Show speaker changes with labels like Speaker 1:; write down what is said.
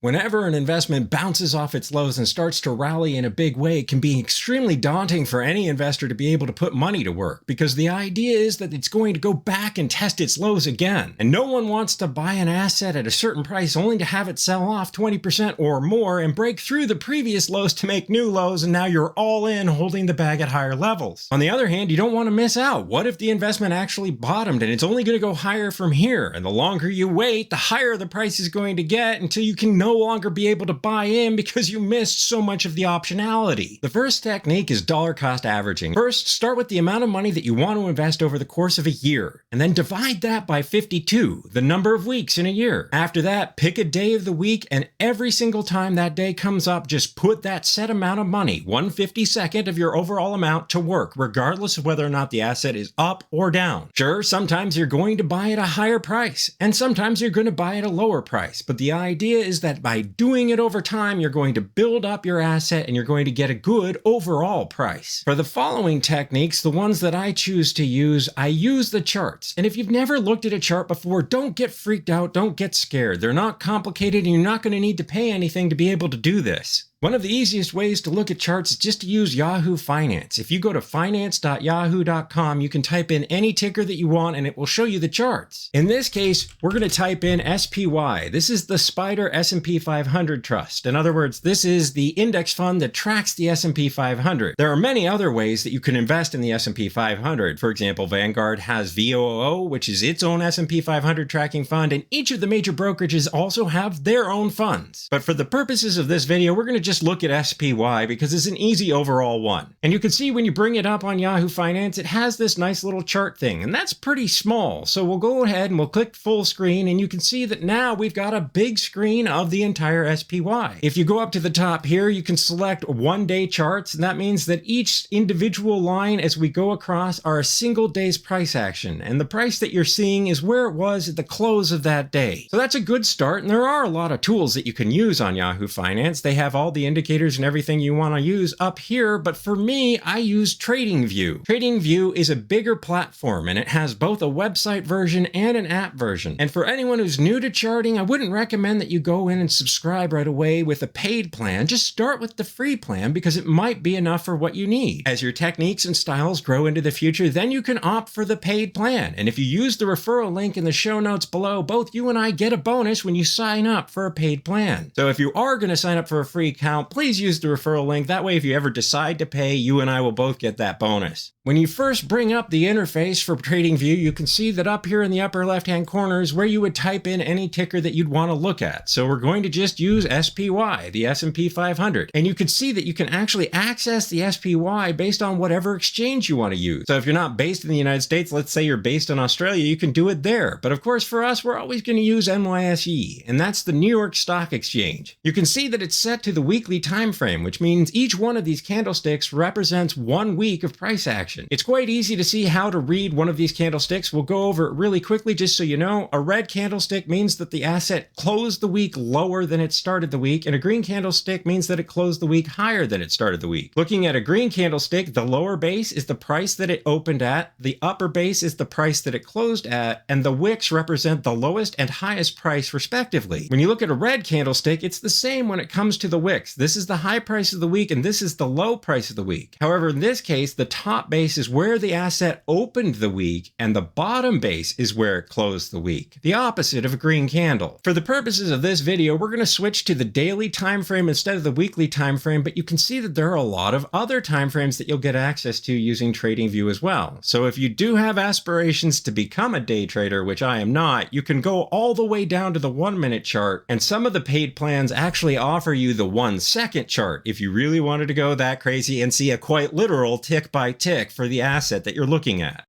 Speaker 1: Whenever an investment bounces off its lows and starts to rally in a big way, it can be extremely daunting for any investor to be able to put money to work, because the idea is that it's going to go back and test its lows again. And no one wants to buy an asset at a certain price only to have it sell off 20% or more and break through the previous lows to make new lows, and now you're all in holding the bag at higher levels. On the other hand, you don't want to miss out. What if the investment actually bottomed and it's only going to go higher from here? And the longer you wait, the higher the price is going to get until you can no longer be able to buy in because you missed so much of the optionality. The first technique is dollar cost averaging. First, start with the amount of money that you want to invest over the course of a year, and then divide that by 52, the number of weeks in a year. After that, pick a day of the week, and every single time that day comes up, just put that set amount of money, 1/52nd of your overall amount, to work, regardless of whether or not the asset is up or down. Sure, sometimes you're going to buy at a higher price, and sometimes you're going to buy at a lower price, but the idea is that by doing it over time, you're going to build up your asset and you're going to get a good overall price. For the following techniques, the ones that I choose to use, I use the charts. And if you've never looked at a chart before, don't get freaked out, don't get scared. They're not complicated and you're not going to need to pay anything to be able to do this. One of the easiest ways to look at charts is just to use Yahoo Finance. If you go to finance.yahoo.com, you can type in any ticker that you want and it will show you the charts. In this case, we're going to type in SPY. This is the Spider S&P 500 Trust. In other words, this is the index fund that tracks the S&P 500. There are many other ways that you can invest in the S&P 500. For example, Vanguard has VOO, which is its own S&P 500 tracking fund, and each of the major brokerages also have their own funds. But for the purposes of this video, we're going to just look at SPY because it's an easy overall one. And you can see when you bring it up on Yahoo Finance, it has this nice little chart thing, and that's pretty small. So we'll go ahead and we'll click full screen, and you can see that now we've got a big screen of the entire SPY. If you go up to the top here, you can select one-day charts, and that means that each individual line as we go across are a single day's price action, and the price that you're seeing is where it was at the close of that day. So that's a good start, and there are a lot of tools that you can use on Yahoo Finance. They have all the indicators and everything you want to use up here, but for me, I use TradingView. TradingView is a bigger platform, and it has both a website version and an app version. And for anyone who's new to charting, I wouldn't recommend that you go in and subscribe right away with a paid plan. Just start with the free plan because it might be enough for what you need. As your techniques and styles grow into the future, then you can opt for the paid plan. And if you use the referral link in the show notes below, both you and I get a bonus when you sign up for a paid plan. So if you are going to sign up for a free account, please use the referral link. That way, if you ever decide to pay, you and I will both get that bonus. When you first bring up the interface for TradingView, you can see that up here in the upper left-hand corner is where you would type in any ticker that you'd want to look at. So we're going to just use SPY, the S&P 500. And you can see that you can actually access the SPY based on whatever exchange you want to use. So if you're not based in the United States, let's say you're based in Australia, you can do it there. But of course, for us, we're always going to use NYSE, and that's the New York Stock Exchange. You can see that it's set to the weekly time frame, which means each one of these candlesticks represents 1 week of price action. It's quite easy to see how to read one of these candlesticks. We'll go over it really quickly just so you know. A red candlestick means that the asset closed the week lower than it started the week, and a green candlestick means that it closed the week higher than it started the week. Looking at a green candlestick, the lower base is the price that it opened at, the upper base is the price that it closed at, and the wicks represent the lowest and highest price respectively. When you look at a red candlestick, it's the same when it comes to the wicks. This is the high price of the week, and this is the low price of the week. However, in this case, the top base is where the asset opened the week, and the bottom base is where it closed the week. The opposite of a green candle. For the purposes of this video, we're going to switch to the daily time frame instead of the weekly time frame, but you can see that there are a lot of other time frames that you'll get access to using TradingView as well. So if you do have aspirations to become a day trader, which I am not, you can go all the way down to the 1-minute chart, and some of the paid plans actually offer you the 1-second chart if you really wanted to go that crazy and see a quite literal tick by tick for the asset that you're looking at.